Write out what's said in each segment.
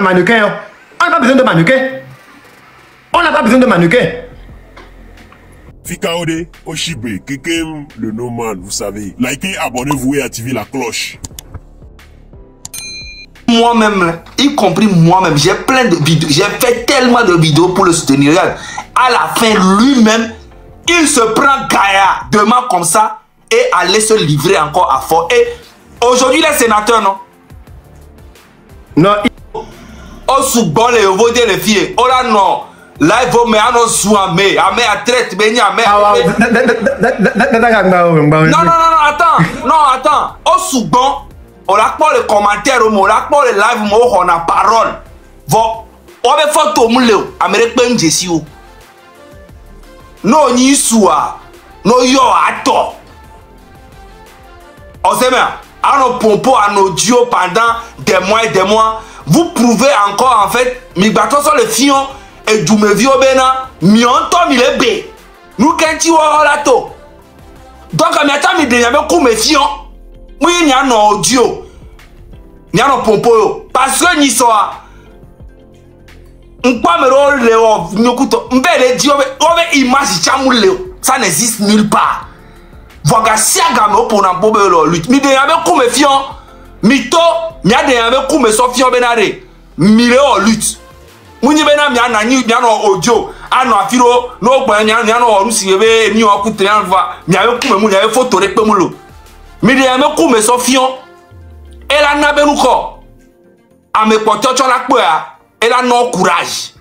mannequin. On n'a pas besoin de mannequin. On n'a pas besoin de mannequin. Fikaode, Oshibe, Kekem, le Noman, vous savez. Likez, abonnez-vous et activez la cloche. Moi-même, y compris moi-même, j'ai plein de vidéos, j'ai fait tellement de vidéos pour le soutenir. Regarde, à la fin, lui-même, il se prend Gaïa demain comme ça et aller se livrer encore à fort. Et aujourd'hui, les sénateurs, non? Non. On soubon les voter les filles. Oh là, non. Là, il faut mettre un soin, mais à traite, non, attends. On soubon. On a pas les commentaires, on a pas les lives, on a parole. On va faire tout le monde, Américain Jessie. Non, ni soua, non, yo, attends. On sait bien, à nos pompos, à nos duos pendant des mois et des mois, vous prouvez encore en fait, mes bateaux sont les fions et du me vieux bena, mi entend mi le bé. Nous, quand tu vois là, tout. Donc, à mes temps, mi dényame comme mes fions. Oui, il y a un audio. Il y a un pompo. Parce que ni soit. On peut me rôler au Nyokuto. On peut le dire. On peut imaginer ça n'existe nulle part. Voilà, si à gamme pour un bobe de lutte. Mais il y a un coup me fion. Mito. Il y a un coup me sofion benare. Mille au lutte. Muni bena mi anani mi ano audio. Ano afiro. No kwa mi ano orusi ebe ni okutre anva. Mi ave coup me mu. Mi ave photo rekpe mulo. Mais il y a un coup, mais Sofion, elle a n'a pas eu quoi. À mes potes, tu as quoi. Elle a non courage.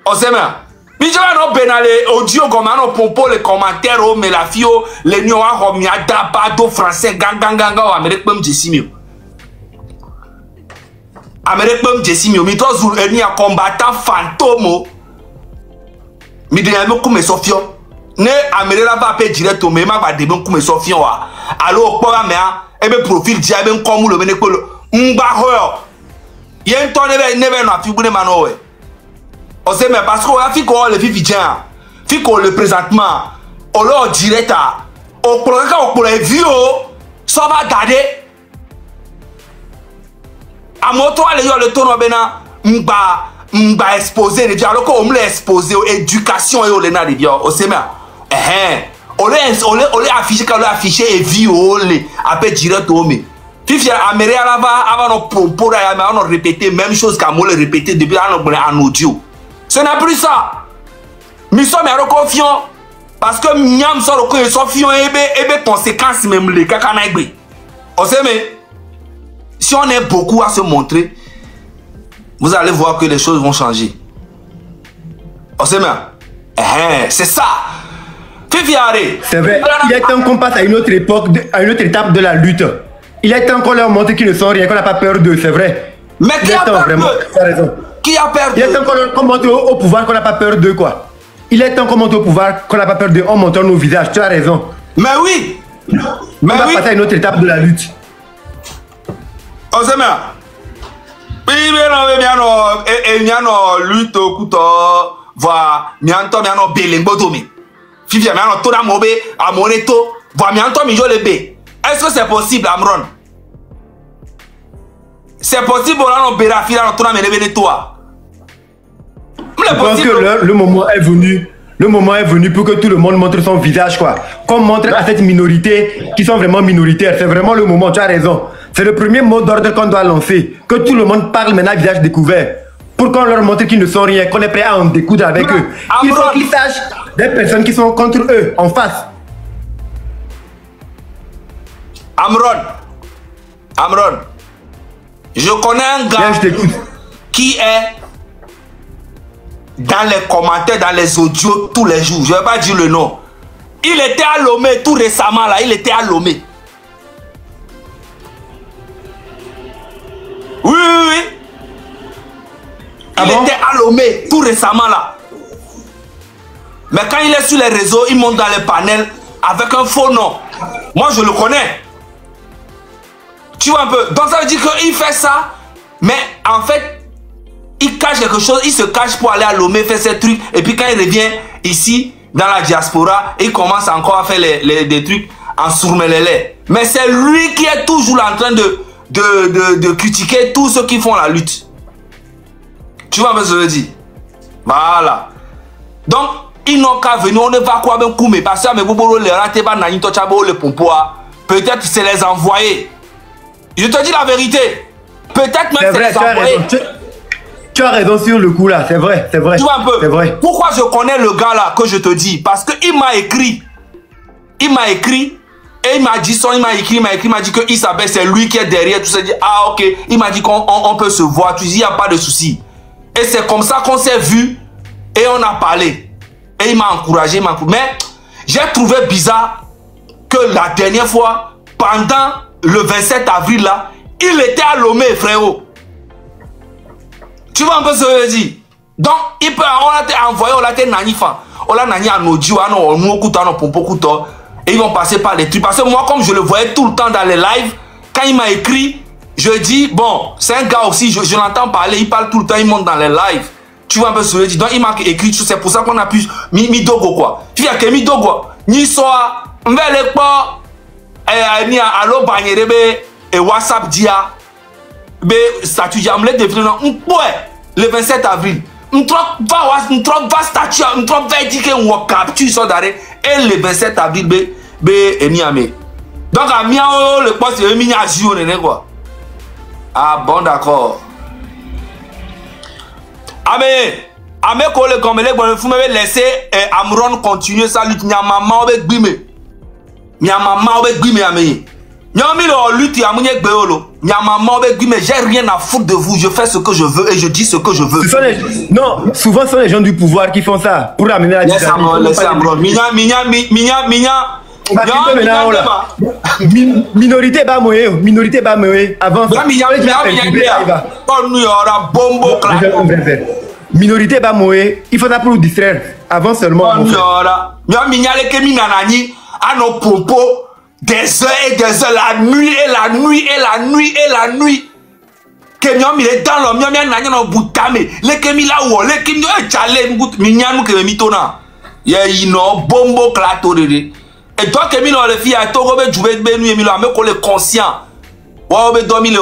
On sait bien. Mais je vais non pénaler audio comme un pompo les commentaires, mais la fille, les nions à Romia, d'abado français, gang, Amérique même Jessimio. Amérique même Jessimio, mais toi, vous êtes un combattant fantôme. Mais il y a un coup, mais Sofion. Ne Amérique là va payer direct au même va début comme Sofion wa. Alors quoi mais et be profil dia be comme le bene ko mba ho. Yen to ne na fi bune mano we. On sait mais parce qu'on a fait qu'on le vit bien. Fi qu'on le présentement. On le direct au programme pour les vieux ça va garder. À moto aller le tono bena mba exposer les alors qu'on me l'exposer éducation et au lena de bien. On sait mais on les affiché quand on affiché et vu après direct au mais Fifi Amérique là-bas avant nos propos là on a répété même chose qu'à moi le répéter depuis en audio. Ce n'est plus ça. Nous sommes confiants parce que nous sommes confiants et conséquences même les kakanaïbe. On sait mais si on est beaucoup à se montrer, vous allez voir que les choses vont changer. On sait mais c'est ça. C'est vrai, il est temps qu'on passe à une autre époque, à une autre étape de la lutte. Il est temps qu'on leur montre qu'ils ne sont rien, qu'on n'a pas peur d'eux, c'est vrai. Mais qui a peur d'eux? Tu as raison. Qui a peur d'eux? Il est temps qu'on montre au pouvoir qu'on n'a pas peur d'eux, quoi. Il est temps qu'on montre au pouvoir qu'on n'a pas peur d'eux en montrant nos visages, tu as raison. Mais oui. On va passer à une autre étape de la lutte. On sait bien. Oui, mais non, lutte au couteau, va, mianto, belengotomi. Fifi, mais on tourne à Mobé, à Moneto, va mianto, mi le B. Est-ce que c'est possible, Amron? C'est possible, on a Bérafi, on tourne à toi. Je pense que le moment est venu. Le moment est venu pour que tout le monde montre son visage, quoi. Qu'on montre à cette minorité qui sont vraiment minoritaires. C'est vraiment le moment, tu as raison. C'est le premier mot d'ordre qu'on doit lancer. Que tout le monde parle maintenant visage découvert. Pour qu'on leur montre qu'ils ne sont rien, qu'on est prêt à en découdre avec eux. Il faut qu'ils sachent des personnes qui sont contre eux, en face. Amron, je connais un gars qui est dans les commentaires, dans les audios tous les jours. Je ne vais pas dire le nom. Il était à Lomé tout récemment là, il était à Lomé. Oui. Il était à Lomé tout récemment là. Mais quand il est sur les réseaux, il monte dans les panels avec un faux nom. Moi je le connais. Tu vois un peu. Donc ça veut dire qu'il fait ça, mais en fait, il cache quelque chose, il se cache pour aller à Lomé faire ses trucs. Et puis quand il revient ici, dans la diaspora, il commence encore à faire des trucs en sourmelélé. Mais c'est lui qui est toujours en train de critiquer tous ceux qui font la lutte. Tu vois un peu ce que je veux dire? Voilà. Donc, ils n'ont qu'à venir, on ne va quoi même couper. Parce que peut-être c'est les envoyer. Je te dis la vérité. Peut-être même c'est les envoyer. Tu as raison sur le coup là, c'est vrai, c'est vrai. Tu vois un peu? C'est vrai. Pourquoi je connais le gars là que je te dis? Parce qu'il m'a écrit. Il m'a écrit. Et il m'a dit ça, il m'a dit que Isabelle, c'est lui qui est derrière. Tout ça, dit, ah ok. Il m'a dit qu'on peut se voir. Tu dis, il n'y a pas de souci. Et c'est comme ça qu'on s'est vu. Et on a parlé. Et il m'a encouragé, Mais j'ai trouvé bizarre que la dernière fois, pendant le 27 avril là, il était à Lomé, frérot. Tu vois un peu ce que je veux dire? Donc, on l'a envoyé, on l'a été nanifa. On l'a nani à nos dieux, à nos moukoutons, à nos pompokoutons. Et ils vont passer par les trucs. Parce que moi, comme je le voyais tout le temps dans les lives, quand il m'a écrit, je dis, bon, c'est un gars aussi, je l'entends parler, il parle tout le temps, il monte dans les lives. Tu vois un peu ce que je dis? Donc, il m'a écrit, c'est pour ça qu'on a pu mi dogo quoi. Tu vois que mi dogo, ni soit, on va aller pas, ni à l'eau bagnere, et WhatsApp dia, statut diamlet de vrille, le 27 avril. On va statut, on va dire qu'on capture ça d'arrêt, et le 27 avril, et niamé. Donc, à miao, le poste, c'est mini à jour, quoi. Ah bon, d'accord. Amé kole comme les bonnes fous m'avait laissé Amron continuer sa lutte. Nya maman avec bime. Nya maman avec bime amé. Nya mi le lutte ya mounyek beolo. Nya maman avec bime. J'ai rien à foutre de vous. Je fais ce que je veux et je dis ce que je veux. Non, souvent ce sont les gens du pouvoir qui font ça pour amener la dynamique. Laissez Amron. Minya. Minorité ba moye, minorité ba moye. Avant ça. Minorité ba moye, il faut ça pour nous distraire. Avant seulement. À nos propos, des heures et des heures, la nuit et la nuit et la nuit et la nuit. Que nous il dans l'homme, nous sommes dans boutame. Les kemi là où, les kemi chale, nous que mitona. Ya ino bombo klato de. Et toi que nous le filles à toi que tu veux nous nous mais qu'on est conscient. Wa obe dormi le.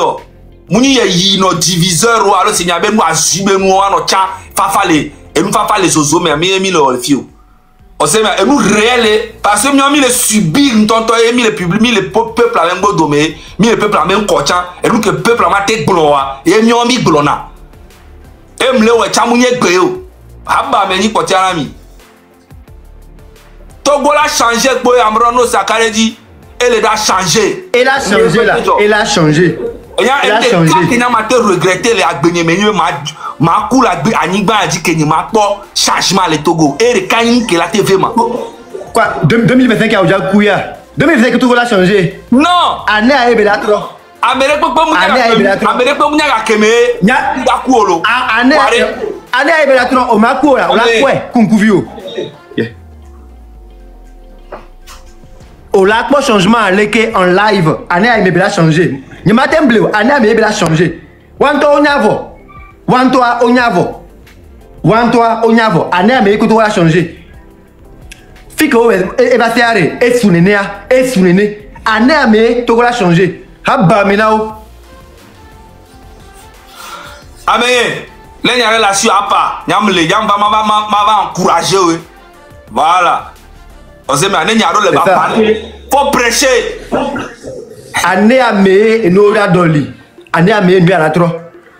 Muni ya ino diviseur ou alors c'est nyabe nous azube nous no cha fafale et nous fafale zozo mais le filles. On sait mais nous réel parce que nous mis le subir nous tonton et mis le public mis le peuple à même domé mis le peuple à même coachant et nous que peuple à tête gloa et nous mis glona et me le ouais chamunye gbeo aba me ni kotiara mi Togo l'a changé pour Amrono Sakaredi et il a changé. Il a changé là, il a changé. Il a changé. Quand il a regretté les agbenyemenu ma cool agbe anigba a dit que ni ma pas changement le Togo et quand il a été vraiment. Quoi 2025 a déjà couillard. 2025 tout va changer. Non. Année à Ebelatro. Amérique peut mounya ga keme da kuolo. Année à Ebelatro o ma kuola, on a quoi kunkuvio. Au lac pour changement en live, année à Ebela changer. Ni matin bleu, année à Ebela changer. Wanto onyavo, année à Ebela tout changer. Fiko eba seare, sunene, année à Ebela tout changer. Habba menao. Amé, les n'y a relation à part. Nyamle, yamba m'a encouragé. Voilà. On sait mais année n'y a le va parler. Faut prêcher. Année à me et nous doli. Année à me à la trop.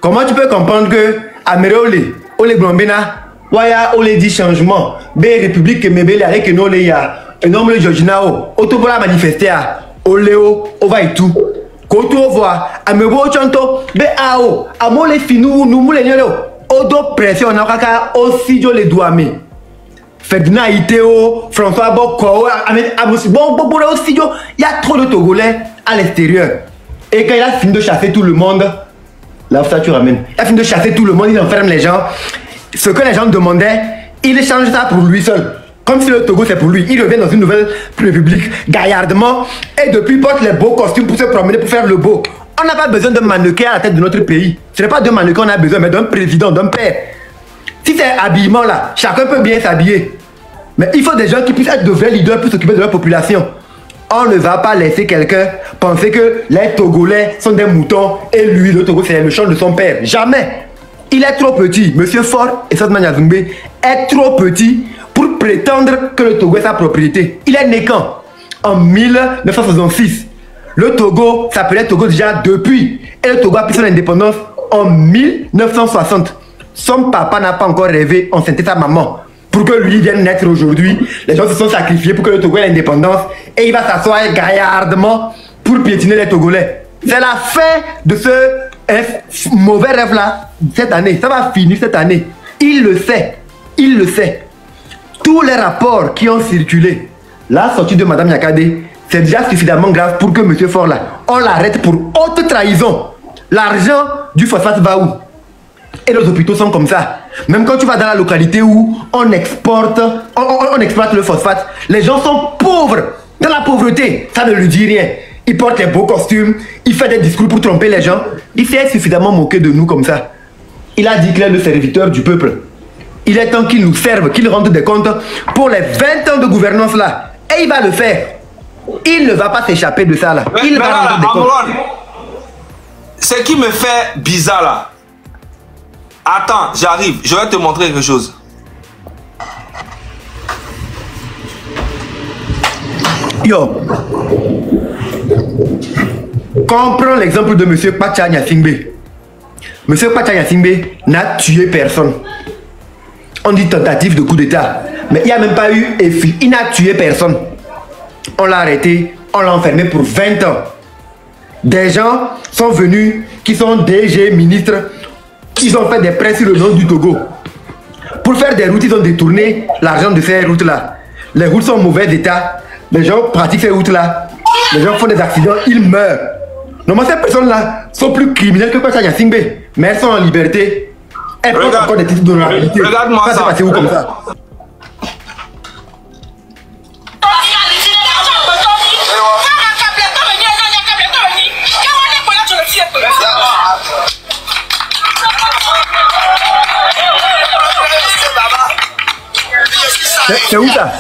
Comment tu peux comprendre que Améré Ole Blombena, Waya Ole dit changement. B République Mebele avec nous les ya. Un homme le Georginao. Autobola manifester. Oléo, Ova et tout. Koto voit, Amebo Chanto, BAO, Amo les finou, nous moulez Odo pression, on a kaka aussi jo les douamés. Ferdinand Iteo, François Boko, bon, aussi jo, il y a trop de Togolais à l'extérieur. Et quand il a fini de chasser tout le monde, là ça tu ramènes. Il a fini de chasser tout le monde, il enferme les gens. Ce que les gens demandaient, il change ça pour lui seul. Comme si le Togo c'est pour lui, il revient dans une nouvelle république gaillardement et depuis porte les beaux costumes pour se promener, pour faire le beau. On n'a pas besoin d'un mannequin à la tête de notre pays. Ce n'est pas d'un mannequin qu'on a besoin, mais d'un président, d'un père. Si c'est habillement là, chacun peut bien s'habiller. Mais il faut des gens qui puissent être de vrais leaders pour s'occuper de leur population. On ne va pas laisser quelqu'un penser que les Togolais sont des moutons et lui, le Togo, c'est le champ de son père. Jamais. Il est trop petit. Monsieur Faure et Sosman Yazungbe est trop petit pour prétendre que le Togo est sa propriété. Il est né quand? En 1966. Le Togo s'appelait Togo déjà depuis. Et le Togo a pris son indépendance en 1960. Son papa n'a pas encore rêvé enceinter sa maman. Pour que lui vienne naître aujourd'hui, les gens se sont sacrifiés pour que le Togo ait l'indépendance. Et il va s'asseoir gaillardement pour piétiner les Togolais. C'est la fin de ce mauvais rêve-là cette année. Ça va finir cette année. Il le sait. Il le sait. Tous les rapports qui ont circulé, la sortie de Madame Yakadé, c'est déjà suffisamment grave pour que Monsieur Faure là, on l'arrête pour haute trahison. L'argent du phosphate va où? Et les hôpitaux sont comme ça. Même quand tu vas dans la localité où on exploite le phosphate, les gens sont pauvres, dans la pauvreté. Ça ne lui dit rien. Il porte les beaux costumes, il fait des discours pour tromper les gens. Il s'est suffisamment moqué de nous comme ça. Il a dit qu'il est le serviteur du peuple. Il est temps qu'il nous serve, qu'il rende des comptes pour les 20 ans de gouvernance là. Et il va le faire. Il ne va pas s'échapper de ça là. Il va rendre des comptes. Ce qui me fait bizarre là. Attends, j'arrive. Je vais te montrer quelque chose. Yo. Comprends l'exemple de M. Pacha Nyasingbe. M. Pacha Nyasingbe n'a tué personne. On dit tentative de coup d'état. Mais il n'y a même pas eu effet. Il n'a tué personne. On l'a arrêté. On l'a enfermé pour 20 ans. Des gens sont venus, qui sont DG, ministres. Ils ont fait des prêts sur le nom du Togo. Pour faire des routes, ils ont détourné l'argent de ces routes-là. Les routes sont en mauvais état. Les gens pratiquent ces routes-là. Les gens font des accidents, ils meurent. Normalement, ces personnes-là sont plus criminelles que Pacha Nyasingbe. Mais elles sont en liberté. Elles portent encore des titres d'honorabilité. Regarde-moi ça. Ça s'est passé où comme ça? C'est où ça?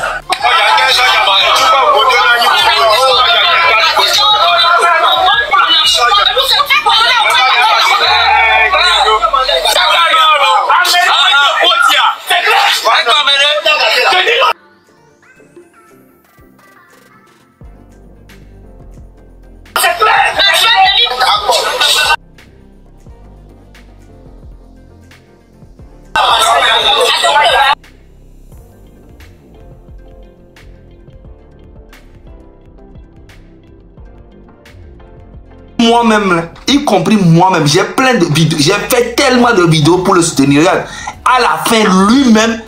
Moi-même, y compris moi-même, j'ai plein de vidéos, j'ai fait tellement de vidéos pour le soutenir. Regarde, à la fin, lui-même,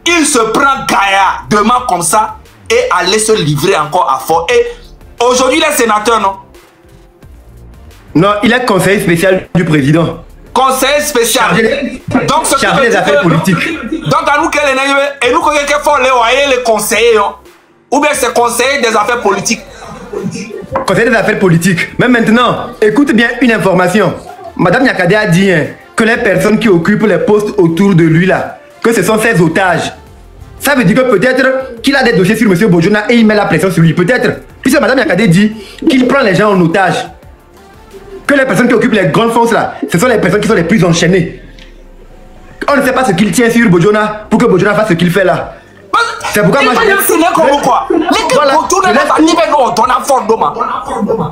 il se prend gaillardement comme ça et allait se livrer encore à fort. Et aujourd'hui, il est sénateur, non? Non, il est conseiller spécial du président. Conseiller spécial. Donc, ce chargé des affaires politiques. Donc, à nous, quel est et nous, quelqu'un faut les conseillers, ou bien c'est conseiller des affaires politiques. Conseiller des affaires politiques. Mais maintenant, écoute bien une information. Madame Nyakadé a dit que les personnes qui occupent les postes autour de lui là, que ce sont ses otages. Ça veut dire que peut-être qu'il a des dossiers sur M. Bojona et il met la pression sur lui. Peut-être. Puisque Madame Nyakadé dit qu'il prend les gens en otage. Que les personnes qui occupent les grandes fonctions là, ce sont les personnes qui sont les plus enchaînées. On ne sait pas ce qu'il tient sur Bojona pour que Bojona fasse ce qu'il fait là. C'est pourquoi moi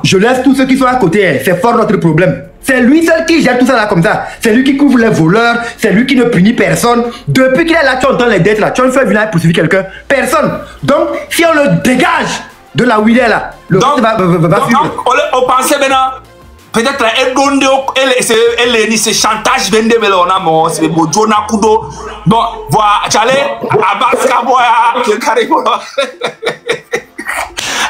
je laisse tous ceux qui sont à côté. C'est fort notre problème. C'est lui seul qui gère tout ça là comme ça. C'est lui qui couvre les voleurs. C'est lui qui ne punit personne. Depuis qu'il est là, tu entends les dettes là. Tu as fait venir poursuivre quelqu'un. Personne. Donc, si on le dégage de là où il est là, le reste va suivre. On pensait maintenant. Peut-être elle c'est chantage vende melona mo c'est Bojona kudo. Bon, voilà, j'allais à Baskaboya qui est carrément.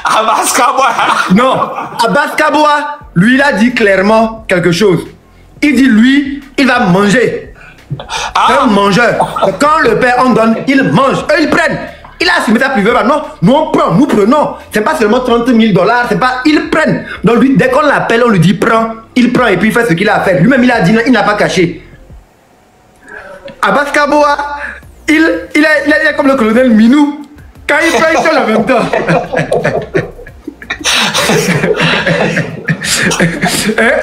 À Baskaboya. Non, à Baskaboya, lui il a dit clairement quelque chose. Il dit lui, il va manger. C'est un mangeur. Quand le père en donne, il mange. Eux ils prennent. Il a assumé ça privé. Non, nous on prend, nous prenons. C'est pas seulement 30 000 $, c'est pas. Ils prennent. Donc lui, dès qu'on l'appelle, on lui dit prends. Il prend et puis il fait ce qu'il a à faire. Lui-même, il a dit non, il n'a pas caché. Abbas Kaboa, il est comme le colonel Minou. Quand il prend, il change en même temps.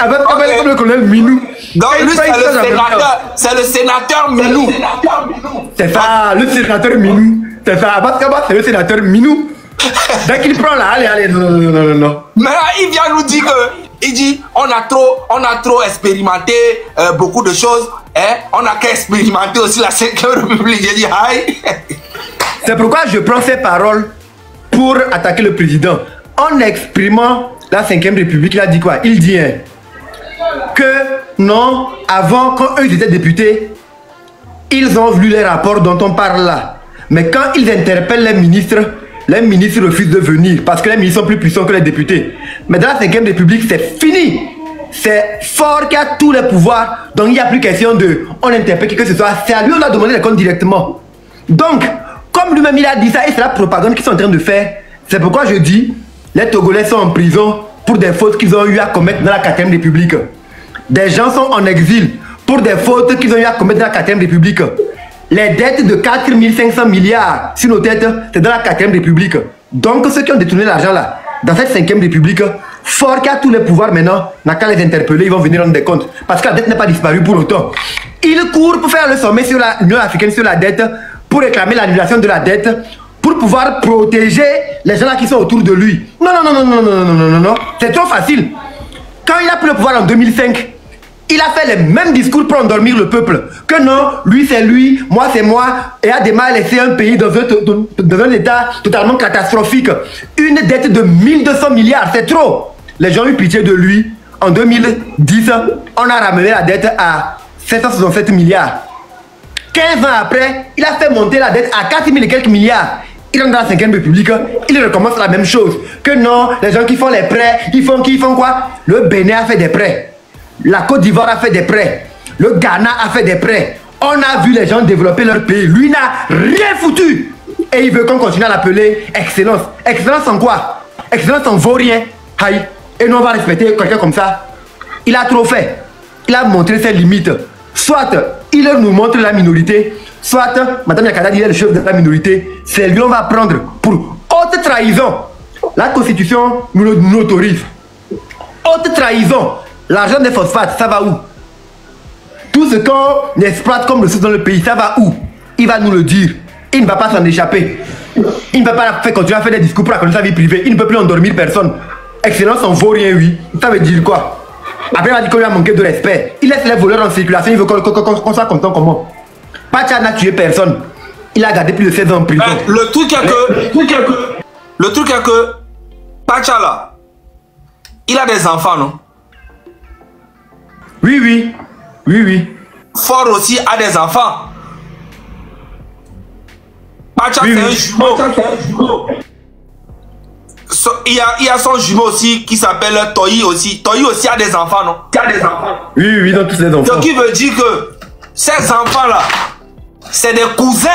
Avec comme le colonel Minou. Donc lui, c'est le sénateur Minou. C'est ça, le sénateur Minou. C'est ça, c'est le sénateur Minou. Dès qu'il prend là, allez, non. Mais là, il vient nous dire que, il dit, on a trop expérimenté beaucoup de choses. Hein? On a qu'à expérimenter aussi la 5e République. J'ai dit, aïe. C'est pourquoi je prends ces paroles pour attaquer le président. En exprimant la 5e République, il a dit quoi? Il dit que non, avant, quand eux étaient députés, ils ont vu les rapports dont on parle là. Mais quand ils interpellent les ministres refusent de venir parce que les ministres sont plus puissants que les députés. Mais dans la 5e République, c'est fini. C'est fort qui a tous les pouvoirs. Donc il n'y a plus question de on interpelle qui que ce soit. C'est à lui on a demandé les comptes directement. Donc, comme lui-même il a dit ça et c'est la propagande qu'ils sont en train de faire, c'est pourquoi je dis les Togolais sont en prison pour des fautes qu'ils ont eu à commettre dans la 4e République. Des gens sont en exil pour des fautes qu'ils ont eu à commettre dans la 4e République. Les dettes de 4 500 milliards sur nos têtes, c'est dans la 4e République. Donc ceux qui ont détourné l'argent là, dans cette 5e République, fort qui a tous les pouvoirs maintenant, n'a qu'à les interpeller, ils vont venir rendre des comptes. Parce que la dette n'est pas disparue pour autant. Ils courent pour faire le sommet sur l'Union africaine sur la dette, pour réclamer l'annulation de la dette, pour pouvoir protéger les gens là qui sont autour de lui. Non. C'est trop facile. Quand il a pris le pouvoir en 2005, il a fait les mêmes discours pour endormir le peuple. Que non, lui c'est lui, moi c'est moi. Et a démarré à laisser un pays dans un état totalement catastrophique. Une dette de 1200 milliards, c'est trop. Les gens ont eu pitié de lui. En 2010, on a ramené la dette à 767 milliards. 15 ans après, il a fait monter la dette à 4000 et quelques milliards. Il rentre dans la 5e République, il recommence la même chose. Que non, les gens qui font les prêts, ils font quoi? Le Bénin a fait des prêts. La Côte d'Ivoire a fait des prêts. Le Ghana a fait des prêts. On a vu les gens développer leur pays. Lui n'a rien foutu. Et il veut qu'on continue à l'appeler excellence. Excellence en quoi? Excellence en vaut rien. Aïe. Et nous on va respecter quelqu'un comme ça. Il a trop fait. Il a montré ses limites. Soit il nous montre la minorité, soit Madame Yakada dit est le chef de la minorité. C'est lui on va prendre pour haute trahison. La Constitution nous l'autorise. Haute trahison. L'argent des phosphates, ça va où? Tout ce qu'on exploite comme ressources dans le pays, ça va où? Il va nous le dire. Il ne va pas s'en échapper. Il ne va pas continuer à faire des discours pour raconter sa vie privée. Il ne peut plus endormir personne. Excellence en vaut rien, oui. Ça veut dire quoi? Après, il va dire qu'on lui a manqué de respect. Il laisse les voleurs en circulation. Il veut qu'on soit content comment? Pacha n'a tué personne. Il a gardé plus de 16 ans en prison. Le truc est que Pacha là, il a des enfants, non? Oui. Fort aussi a des enfants. Pacha c'est un jumeau. Il y a son jumeau aussi qui s'appelle Toyi aussi. Toyi aussi a des enfants, non? Oui, dans tous les enfants. Donc il veut dire que ces enfants là, c'est des cousins.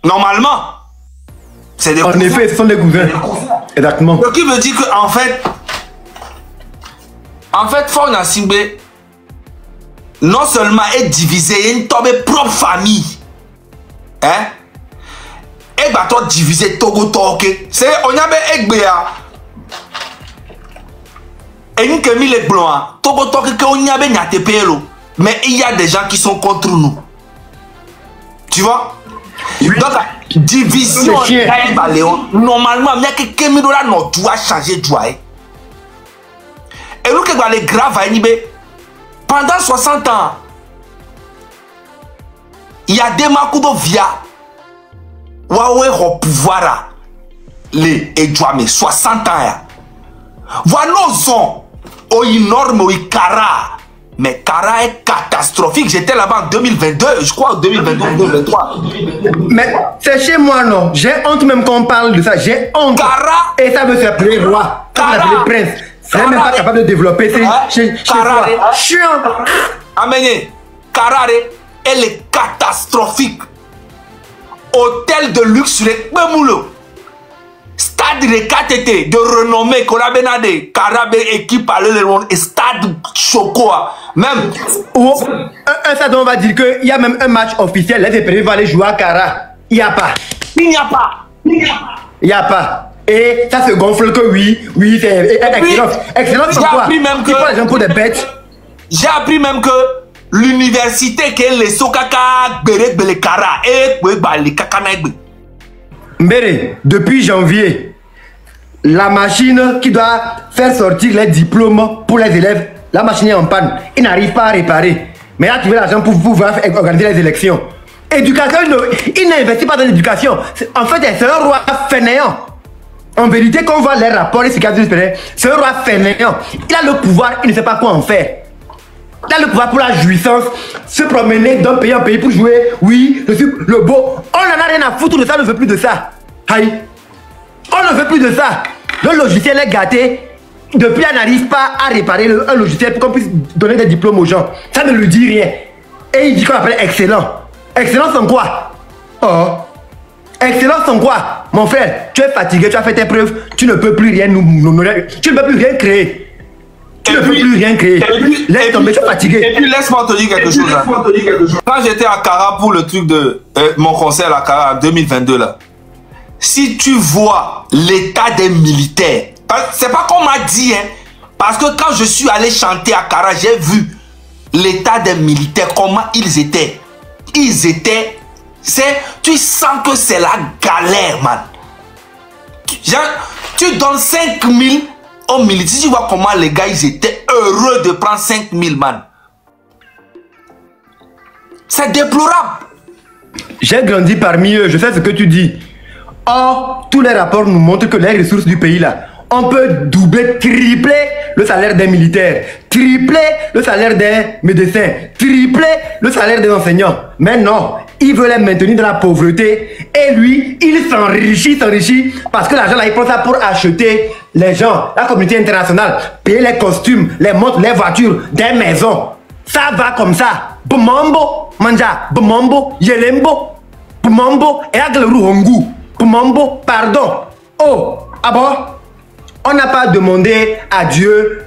Normalement. C'est des cousins. En effet, ce sont des cousins. Exactement. Donc il veut dire que en fait, Fort Nassimbe, non seulement est divisé, il tombe propre famille. Hein? Et bah toi divisé Togo Toké. C'est on y avait Egbea. Et nous qui mis les blancs, Togo Toké que on y avait Nyatepelo. Mais il y a des gens qui sont contre nous. Tu vois? Oui. Donc division normalement il y a quelqu'un qui doit changer de joie. Et nous qui va les graves à pendant 60 ans, il y a des Makudo via Waoué au pouvoir les Edouame 60 ans. Voilà nos au énorme au Kara. Mais Kara est catastrophique. J'étais là-bas en 2022, je crois en 2022 ou 2023. Mais c'est chez moi, non. J'ai honte même quand on parle de ça. J'ai honte. Kara. Et ça veut s'appeler roi. Ça veut s'appeler prince. C'est même pas capable de développer chez toi. Chiant. Amenez. Kara, elle est catastrophique. Hôtel de luxe sur les Bemoulo. Stade de KTT de renommée qu'on a benadé. Karabé équipe à l'Eleron et stade Chocoa. Même. Un stade on va dire qu'il y a même un match officiel. Les Épérés vont aller jouer à Kara. Il n'y a pas. Il n'y a pas. Et ça se gonfle que oui, c'est excellence. Excellence, c'est quoi? Il faut les gens pour des bêtes. J'ai appris même que l'université qui est les Sokaka, Belekara, et les Kakanaïbe. Mbere, depuis janvier, la machine qui doit faire sortir les diplômes pour les élèves, la machine est en panne. Il n'arrive pas à réparer. Mais il a trouvé l'argent pour pouvoir organiser les élections. Éducation, il n'investit pas dans l'éducation. En fait, c'est un roi fainéant. En vérité, quand on voit les rapports, c'est un roi fainéant. Il a le pouvoir, il ne sait pas quoi en faire. Il a le pouvoir pour la jouissance, se promener d'un pays en pays pour jouer. Oui, je suis le beau. On n'en a rien à foutre de ça, on ne veut plus de ça. Aïe. On ne veut plus de ça. Le logiciel est gâté. Depuis, on n'arrive pas à réparer un logiciel pour qu'on puisse donner des diplômes aux gens. Ça ne lui dit rien. Et il dit qu'on appelle excellent. Excellence en quoi? Oh. Excellence en quoi? Mon frère, tu es fatigué, tu as fait tes preuves, tu ne peux plus rien tu ne peux plus rien créer. Tu ne peux plus rien créer. Laisse tomber, tu es fatigué. Et puis laisse-moi te dire quelque chose. Quand j'étais à Kara pour le truc de mon concert à Kara en 2022 là, si tu vois l'état des militaires, c'est pas qu'on m'a dit, hein, parce que quand je suis allé chanter à Kara, j'ai vu l'état des militaires, comment ils étaient. Tu sens que c'est la galère, man. Tu donnes 5000 aux militaires. Tu vois comment les gars, ils étaient heureux de prendre 5000, man. C'est déplorable. J'ai grandi parmi eux, je sais ce que tu dis. Or, tous les rapports nous montrent que les ressources du pays là, on peut doubler, tripler le salaire des militaires, tripler le salaire des médecins, tripler le salaire des enseignants. Mais non, il veut les maintenir dans la pauvreté. Et lui, il s'enrichit parce que l'argent là, il prend ça pour acheter les gens, la communauté internationale, payer les costumes, les montres, les voitures, des maisons. Ça va comme ça. Bumambo, manja, bumambo, yelembo, bumambo, et agleru hongu. Bumambo, pardon. Oh, ah bon? On n'a pas demandé à Dieu,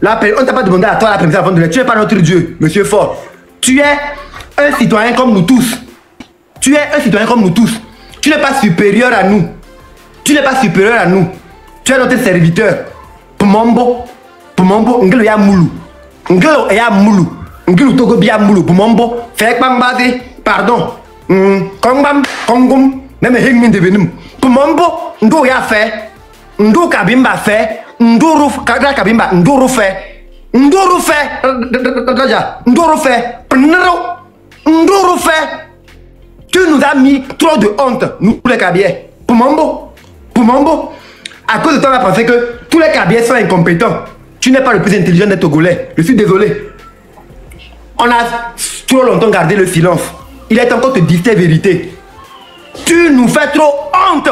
on t'a pas demandé à toi la permission avant de l'être. Tu n'es pas notre Dieu, monsieur Fort. Tu es un citoyen comme nous tous. Tu es un citoyen comme nous tous. Tu n'es pas supérieur à nous. Tu n'es pas supérieur à nous. Tu es notre serviteur. Pumombo, ngelo ya mulu. Ngelo ya mulu. Ngelo togo bia mulu. Pumombo, fek bambade, pardon. Kongbam, kongum, même hengmin devenum. Pumombo, ndo ya fait. Ndo kabimba fait. Ndo kadra kabimba, ndo fait. Ndo fait. Ndo fait. Pnero. Ndo fait. Tu nous as mis trop de honte, nous les Kabiers. Pumombo, à cause de toi, on a pensé que tous les Kabiers sont incompétents. Tu n'es pas le plus intelligent des Togolais. Je suis désolé. On a trop longtemps gardé le silence. Il est temps qu'on te dise tes vérités. Tu nous fais trop honte.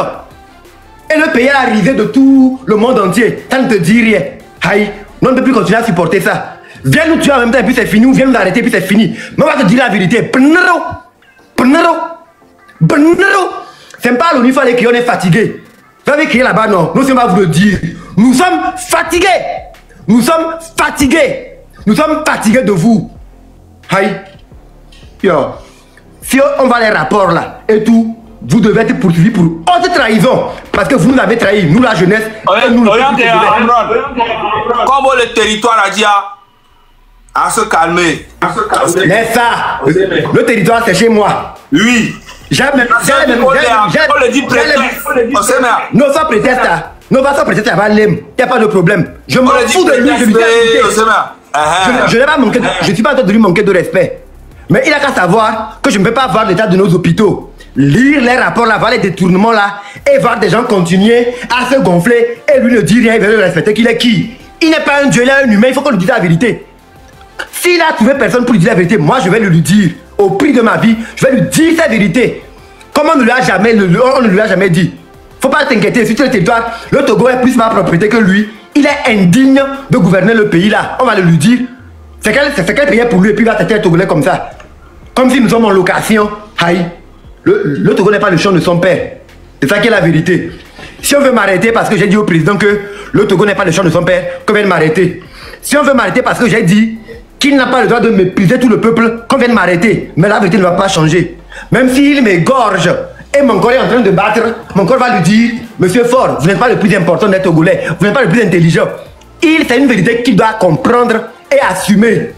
Et le pays est arrivé de tout le monde entier. Ça ne te dit rien. Aïe, on ne peut plus continuer à supporter ça. Viens nous tuer en même temps et puis c'est fini. Ou viens nous arrêter et puis c'est fini. Mais on va te dire la vérité. Pnero. C'est pas l'ONU fallait qu'on est fatigué. Vous avez crié là-bas, non? Nous sommes à vous le dire. Nous sommes fatigués. Nous sommes fatigués de vous. Aïe. Yo. Si on va les rapports là et tout, vous devez être poursuivis pour haute trahison. Parce que vous nous avez trahi, nous la jeunesse. Comme le territoire a dit à se calmer. Mais ça, le territoire c'est chez moi. Oui. On le dit prétexte. Non, ça prétexte là. Non, pas ça prétexte là. Il n'y a pas de problème. Je m'en fous de lui. Je ne suis pas en train de lui manquer de respect. Mais il a qu'à savoir que je ne peux pas voir l'état de nos hôpitaux. Lire les rapports là, voir les détournements là, et voir des gens continuer à se gonfler et lui ne dit rien, il veut le respecter. Qu'il est qui? Il n'est pas un dieu, il est un humain, il faut qu'on lui dise la vérité. S'il a trouvé personne pour lui dire la vérité, moi je vais lui dire, au prix de ma vie, je vais lui dire sa vérité. Comme on ne lui a jamais dit. Faut pas t'inquiéter, sur le territoire, le Togo est plus ma propriété que lui. Il est indigne de gouverner le pays là. On va le lui dire. C'est quel pays pour lui et puis il va traiter un Togolais comme ça. Comme si nous sommes en location. Aïe. Le Togo n'est pas le champ de son père. C'est ça qui est la vérité. Si on veut m'arrêter parce que j'ai dit au président que le Togo n'est pas le champ de son père, qu'on vienne m'arrêter. Si on veut m'arrêter parce que j'ai dit qu'il n'a pas le droit de mépriser tout le peuple, qu'on vienne m'arrêter. Mais la vérité ne va pas changer. Même s'il m'égorge et mon corps est en train de battre, mon corps va lui dire, Monsieur Fort, vous n'êtes pas le plus important des Togolais, vous n'êtes pas le plus intelligent. C'est une vérité qu'il doit comprendre et assumer.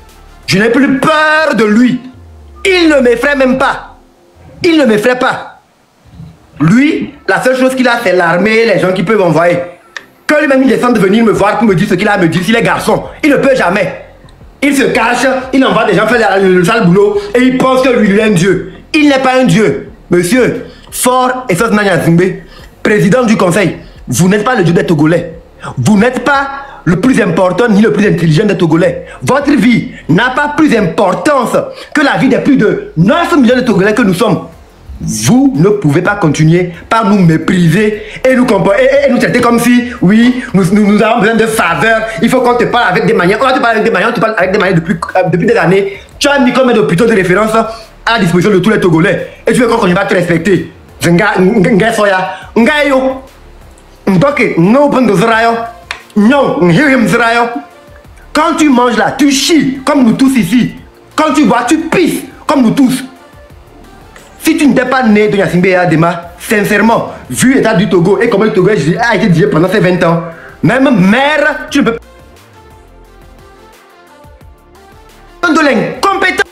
Je n'ai plus peur de lui. Il ne m'effraie même pas. Il ne m'effraie pas. Lui, la seule chose qu'il a, c'est l'armée, les gens qui peuvent envoyer. Quand lui-même il descend de venir me voir pour me dire ce qu'il a à me dire, s'il est garçon, il ne peut jamais. Il se cache, il envoie des gens faire le sale boulot et il pense que lui, il est un dieu. Il n'est pas un dieu. Monsieur Fort et Sos Nanya Zimbe, président du conseil, vous n'êtes pas le dieu des Togolais. Vous n'êtes pas le plus important ni le plus intelligent des Togolais. Votre vie n'a pas plus d'importance que la vie des plus de 9 millions de Togolais que nous sommes. Vous ne pouvez pas continuer par nous mépriser et nous traiter comme si, oui, nous avons besoin de faveurs. Il faut qu'on te parle avec des manières. On va te parler avec des manières, on te parle avec des manières depuis des années. Tu as mis combien d'hôpitaux de référence à la disposition de tous les Togolais. Et tu veux qu'on continue à te respecter. Quand tu manges là, tu chies comme nous tous ici. Quand tu bois, tu pisses comme nous tous. Si tu n'étais pas né de Gnassingbé et Adema, sincèrement, vu l'état du Togo et comment le Togo a été dirigé pendant ces 20 ans, même mère, tu ne peux pas. De l'incompétence.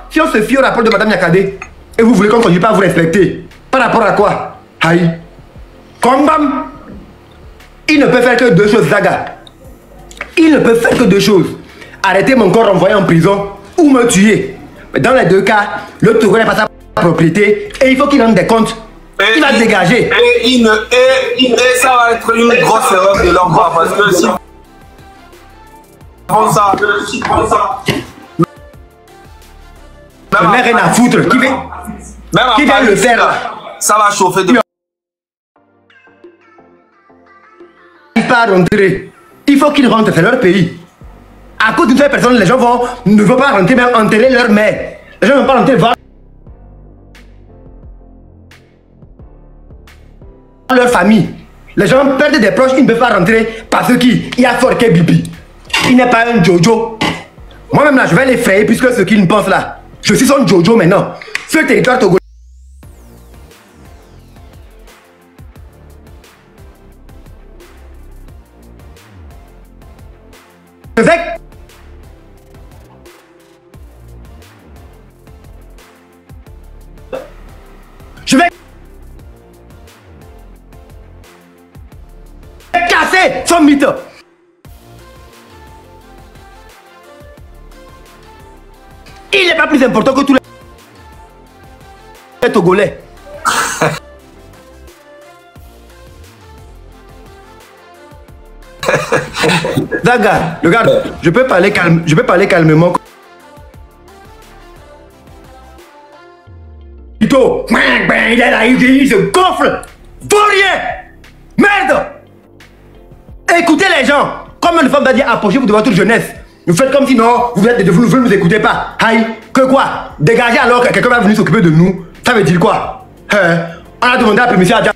Si on se fie au rapport de Madame Yakade et vous voulez qu'on ne continue pas à vous respecter, par rapport à quoi? Aïe. Kombam. Il ne peut faire que deux choses, Zaga. Il ne peut faire que deux choses. Arrêter mon corps envoyé en prison ou me tuer. Mais dans les deux cas, le Togo n'est pas sa propriété et il faut qu'il rende des comptes. Il va se dégager. Et ça va être une grosse erreur de leur part parce que si on ça, je n'ai rien à foutre. Qui vient le faire là? Ça va chauffer de. Il va rentrer. Il faut qu'ils rentrent, c'est leur pays. À cause d'une seule personne, les gens ne vont pas rentrer, mais enterrer leur mère. Les gens ne vont pas rentrer voir leur famille. Les gens perdent des proches, ils ne peuvent pas rentrer parce qu'il y a Fort Bibi. Il n'est pas un Jojo. Moi-même là, je vais l'effrayer puisque ce qu'il me pense là. Je suis son Jojo maintenant. Ce territoire togolais. Je vais casser son mythe. Il n'est pas plus important que tous les Togolais. Zaga, regarde, je peux parler calmement. Il est là, il se gonfle. Vaurien. Merde. Écoutez les gens. Comme une femme va dire, approchez-vous de votre jeunesse. Vous faites comme si non, vous ne nous écoutez pas. Aïe, que quoi? Dégagez alors que quelqu'un va venir s'occuper de nous. Ça veut dire quoi? On a demandé la permission à Dieu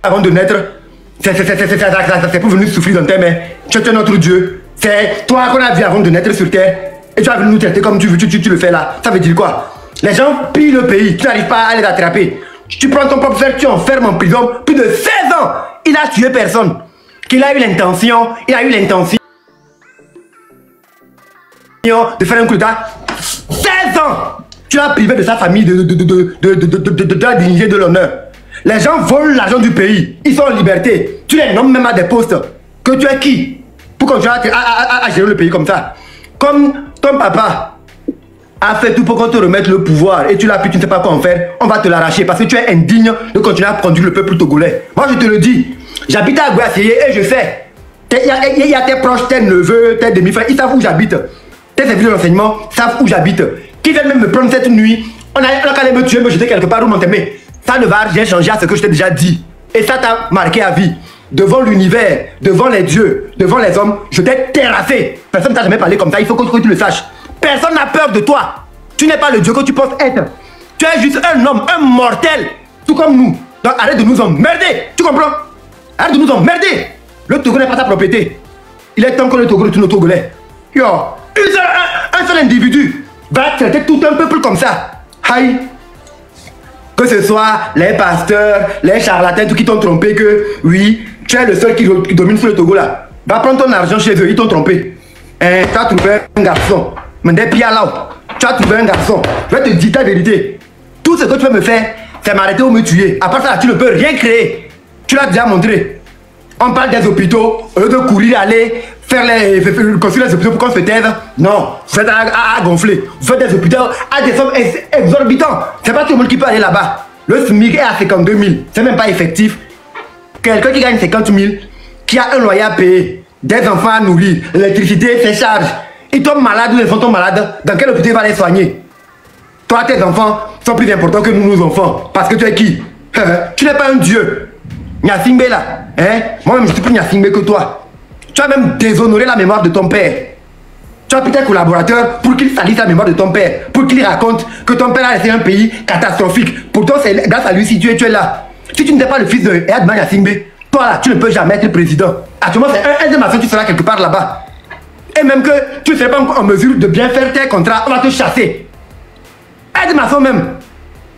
avant de naître. C'est pour venir souffrir dans tes mains. Tu es notre Dieu. C'est toi qu'on a vu avant de naître sur terre. Et tu vas venir nous traiter comme tu veux, tu le fais là. Ça veut dire quoi? Les gens pillent le pays, tu n'arrives pas à les attraper. Tu prends ton propre frère, tu enfermes en prison plus de 16 ans. Il a tué personne. Il a eu l'intention de faire un coup d'état. 16 ans. Tu l'as privé de sa famille, de la dignité, de l'honneur. Les gens volent l'argent du pays. Ils sont en liberté. Tu les nommes même à des postes. Que tu es qui pour continuer à gérer le pays comme ça? Comme ton papa a fait tout pour qu'on te remette le pouvoir et tu l'as pu, tu ne sais pas quoi en faire, on va te l'arracher parce que tu es indigne de continuer à conduire le peuple togolais. Moi je te le dis, j'habite à Guassé et je sais, il y a tes proches, tes neveux, tes demi-frères, ils savent où j'habite. Tes services de renseignement savent où j'habite. Qui viennent même me prendre cette nuit, on a qu'à aller me tuer, me jeter quelque part où m'enterrer. Ça ne va rien changer à ce que je t'ai déjà dit. Et ça t'a marqué à vie. Devant l'univers, devant les dieux, devant les hommes, je t'ai terrassé. Personne ne t'a jamais parlé comme ça, il faut que tu le saches. Personne n'a peur de toi. Tu n'es pas le Dieu que tu penses être. Tu es juste un homme, un mortel, tout comme nous. Donc arrête de nous emmerder. Tu comprends? Arrête de nous emmerder. Le Togo n'est pas ta propriété. Il est temps que le Togo retourne au Togolais. Yo, un seul individu va traiter tout un peuple comme ça. Aïe. que ce soit les pasteurs, les charlatans, tout qui t'ont trompé que oui, tu es le seul qui domine sur le Togo là. Va prendre ton argent chez eux, ils t'ont trompé. Hein, tu as trouvé un garçon. Mais des pieds là, tu as trouvé un garçon. Je vais te dire ta vérité. Tout ce que tu veux me faire, c'est m'arrêter ou me tuer. À part ça, tu ne peux rien créer. Tu l'as déjà montré. On parle des hôpitaux, au lieu de courir, aller faire construire les hôpitaux pour qu'on se taise. Non, vous faites à gonfler. Vous faites des hôpitaux à des sommes exorbitantes. C'est pas tout le monde qui peut aller là-bas. Le SMIC est à 52 000. C'est même pas effectif. Quelqu'un qui gagne 50 000, qui a un loyer à payer, des enfants à nourrir, l'électricité, ses charges. Ils tombent malades ou les enfants tombent malades. Dans quel hôpital il va les soigner? Toi, tes enfants sont plus importants que nous, nos enfants. Parce que tu es qui? Tu n'es pas un dieu. Nyasingbe là, hein? Moi-même, je suis plus Nyasingbe que toi. Tu as même déshonoré la mémoire de ton père. Tu as pris tes collaborateurs pour qu'ils salissent la mémoire de ton père. Pour qu'ils racontent que ton père a laissé un pays catastrophique. Pourtant, c'est grâce à lui si tu es là. Si tu n'étais pas le fils de Edman Nyasingbe, toi là, tu ne peux jamais être président. Actuellement, c'est un de ma soeur, tu seras quelque part là-bas. Et même que tu ne serais pas en mesure de bien faire tes contrats, on va te chasser. Aide ma soeur même.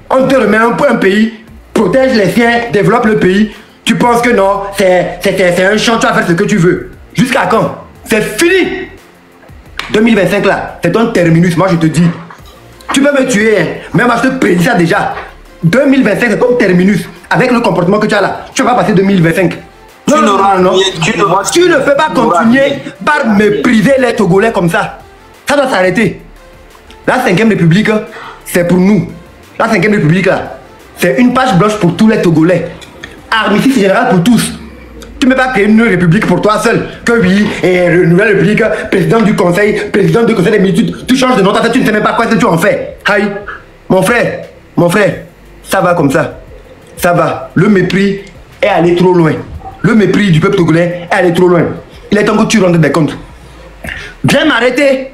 On te remet un pays, protège les siens, développe le pays. Tu penses que non, c'est un champ, tu vas faire ce que tu veux. Jusqu'à quand? C'est fini. 2025 là, c'est ton terminus, moi je te dis. Tu peux me tuer, hein. Même moi je te prédis ça déjà. 2025 c'est ton terminus. Avec le comportement que tu as là, tu vas pas passer 2025. Non, tu ne peux pas continuer par mépriser les Togolais comme ça. Ça doit s'arrêter. La 5e République, c'est pour nous. La 5e République là, c'est une page blanche pour tous les Togolais. Armistice général pour tous. Tu ne peux pas créer une république pour toi seul. Que oui, et une nouvelle république, président du conseil des ministres, tu changes de nom, tu ne sais même pas quoi tu en fais. Aïe, mon frère, ça va comme ça. Ça va. Le mépris est allé trop loin. Le mépris du peuple togolais est allé trop loin. Il est temps que tu rentres des comptes. Viens m'arrêter.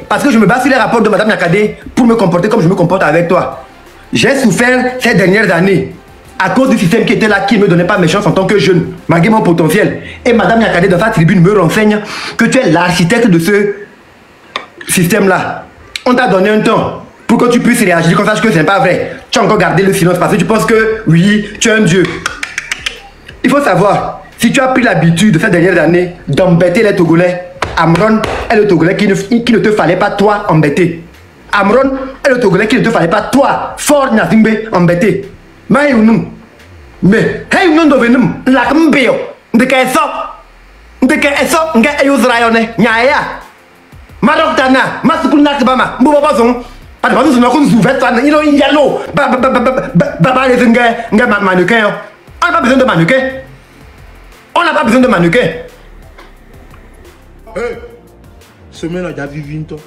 Parce que je me base sur les rapports de Madame Nyakadé pour me comporter comme je me comporte avec toi. J'ai souffert ces dernières années à cause du système qui était là, qui ne me donnait pas mes chances en tant que jeune, malgré mon potentiel. Et Madame Nyakadé, dans sa tribune, me renseigne que tu es l'architecte de ce système-là. On t'a donné un temps pour que tu puisses réagir, qu'on sache que ce n'est pas vrai. Tu as encore gardé le silence parce que tu penses que, oui, tu es un dieu. Il faut savoir, si tu as pris l'habitude de ces dernières années d'embêter les Togolais, Amron est le Togolais qui ne te fallait pas toi embêter. Amron est le Togolais qui ne te fallait pas toi, Fort Nyasingbe, embêter. Mais hey, non devenum, la kambeo, de qu'esso, nga ayuzrayone, nyaya. Maroctana, masukuna kibama, mbubabazon. Pas de nous avons ouvert ça, il y a l'eau. Baba les mannequins. On n'a pas besoin de mannequins. On n'a pas besoin de mannequins. Hey, semaine à David Vinto.